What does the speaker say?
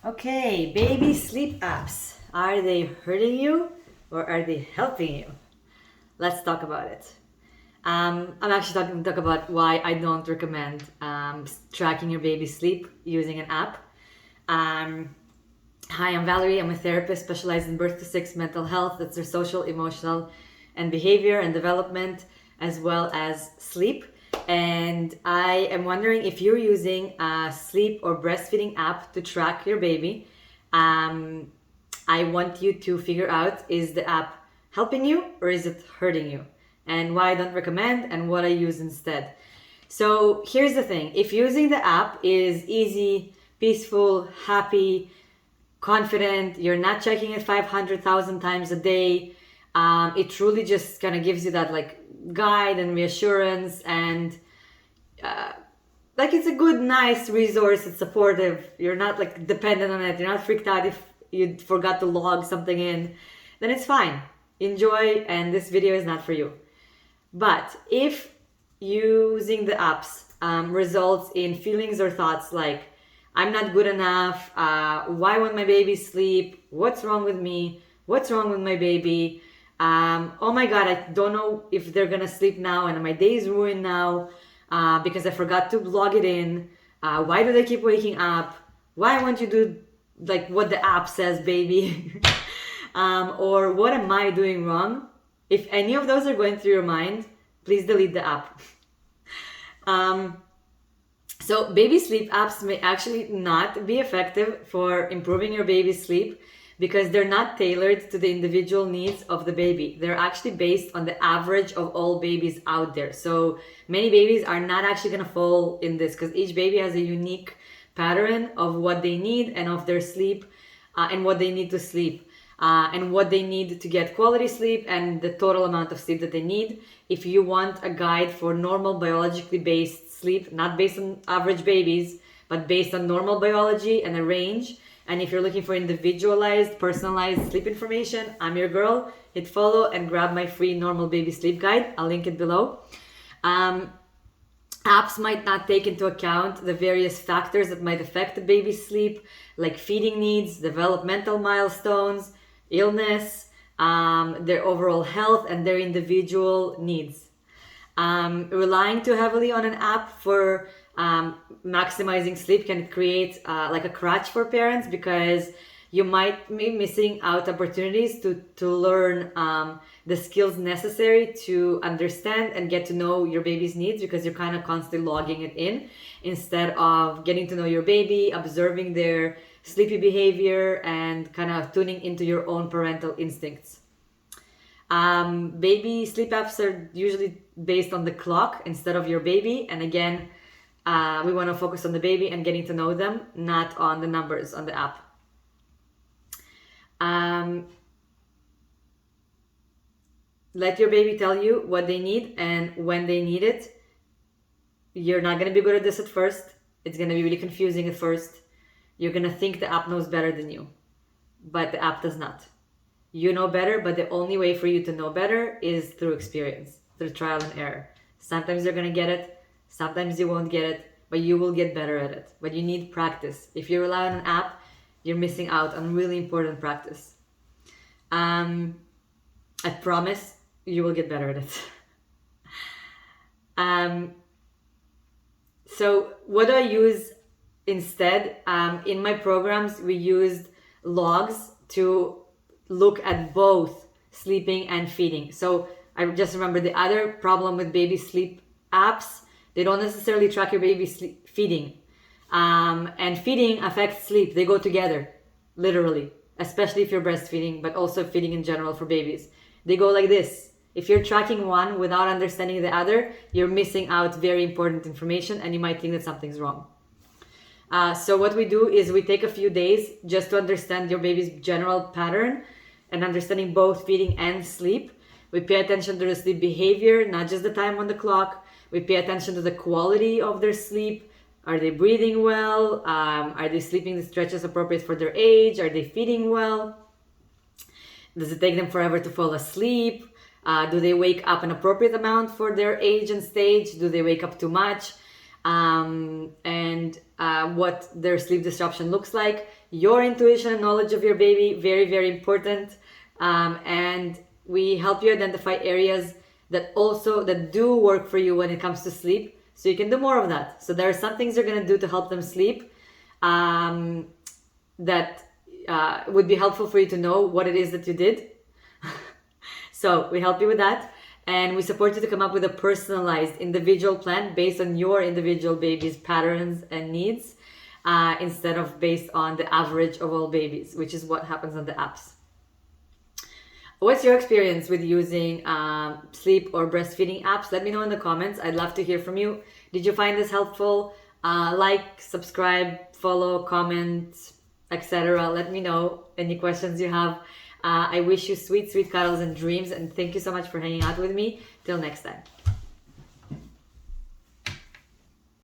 Okay, baby sleep apps. Are they hurting you or are they helping you? Let's talk about it. I'm actually talk about why I don't recommend tracking your baby's sleep using an app. Um, Hi, I'm Valerie. I'm a therapist specialized in birth to six mental health. That's their social, emotional, and behavior and development, as well as sleep. And I am wondering if you're using a sleep or breastfeeding app to track your baby. Um, I want you to figure out, is the app helping you or is it hurting you? And why I don't recommend and what I use instead. So here's the thing, if using the app is easy, peaceful, happy, confident, you're not checking it 500,000 times a day, it truly just kind of gives you that like guide and reassurance, and like it's a good, nice resource. It's supportive. You're not like dependent on it. You're not freaked out if you forgot to log something in. Then it's fine. Enjoy, and this video is not for you. But if using the apps results in feelings or thoughts like, I'm not good enough, why won't my baby sleep? What's wrong with me? What's wrong with my baby? Oh my God, I don't know if they're gonna sleep now and my day is ruined now because I forgot to log it in. Why do they keep waking up? Why won't you do like what the app says, baby? Or what am I doing wrong? If any of those are going through your mind, please delete the app. Um, so, baby sleep apps may actually not be effective for improving your baby's sleep because they're not tailored to the individual needs of the baby. They're actually based on the average of all babies out there. So, many babies are not actually going to fall in this because each baby has a unique pattern of what they need and of their sleep and what they need to sleep. And what they need to get quality sleep and the total amount of sleep that they need. If you want a guide for normal biologically based sleep, not based on average babies, but based on normal biology and a range, and if you're looking for individualized, personalized sleep information, I'm your girl. Hit follow and grab my free normal baby sleep guide. I'll link it below. Um, Apps might not take into account the various factors that might affect the baby's sleep, like feeding needs, developmental milestones, illness, their overall health, and their individual needs. Relying too heavily on an app for maximizing sleep can create like a crutch for parents because you might be missing out opportunities to learn the skills necessary to understand and get to know your baby's needs because you're kind of constantly logging it in instead of getting to know your baby, observing their sleepy behavior, and kind of tuning into your own parental instincts. Baby sleep apps are usually based on the clock instead of your baby. And again, we want to focus on the baby and getting to know them, not on the numbers on the app. Let your baby tell you what they need and when they need it. You're not going to be good at this at first. It's going to be really confusing at first. You're going to think the app knows better than you, but the app does not. You know better, but the only way for you to know better is through experience, through trial and error. Sometimes you're going to get it, sometimes you won't get it, but you will get better at it. But you need practice. If you rely on an app, you're missing out on really important practice. I promise you will get better at it. So what do I use instead? In my programs, we used logs to look at both sleeping and feeding. So I just remember the other problem with baby sleep apps, they don't necessarily track your baby sleep, feeding. And feeding affects sleep. They go together, literally, especially if you're breastfeeding, but also feeding in general for babies. They go like this. If you're tracking one without understanding the other, you're missing out very important information and you might think that something's wrong. So what we do is we take a few days just to understand your baby's general pattern and understanding both feeding and sleep. We pay attention to the sleep behavior, not just the time on the clock. We pay attention to the quality of their sleep. Are they breathing well? Are they sleeping the stretches appropriate for their age? Are they feeding well? Does it take them forever to fall asleep? Do they wake up an appropriate amount for their age and stage? Do they wake up too much? And what their sleep disruption looks like. Your intuition and knowledge of your baby, very, very important. And we help you identify areas that do work for you when it comes to sleep, so you can do more of that. So there are some things you're going to do to help them sleep that would be helpful for you to know what it is that you did. So we help you with that, and we support you to come up with a personalized individual plan based on your individual baby's patterns and needs, instead of based on the average of all babies, which is what happens on the apps. What's your experience with using sleep or breastfeeding apps? Let me know in the comments. I'd love to hear from you. Did you find this helpful? Like, subscribe, follow, comment, etc. Let me know any questions you have. I wish you sweet, sweet cuddles and dreams, and thank you so much for hanging out with me. Till next time.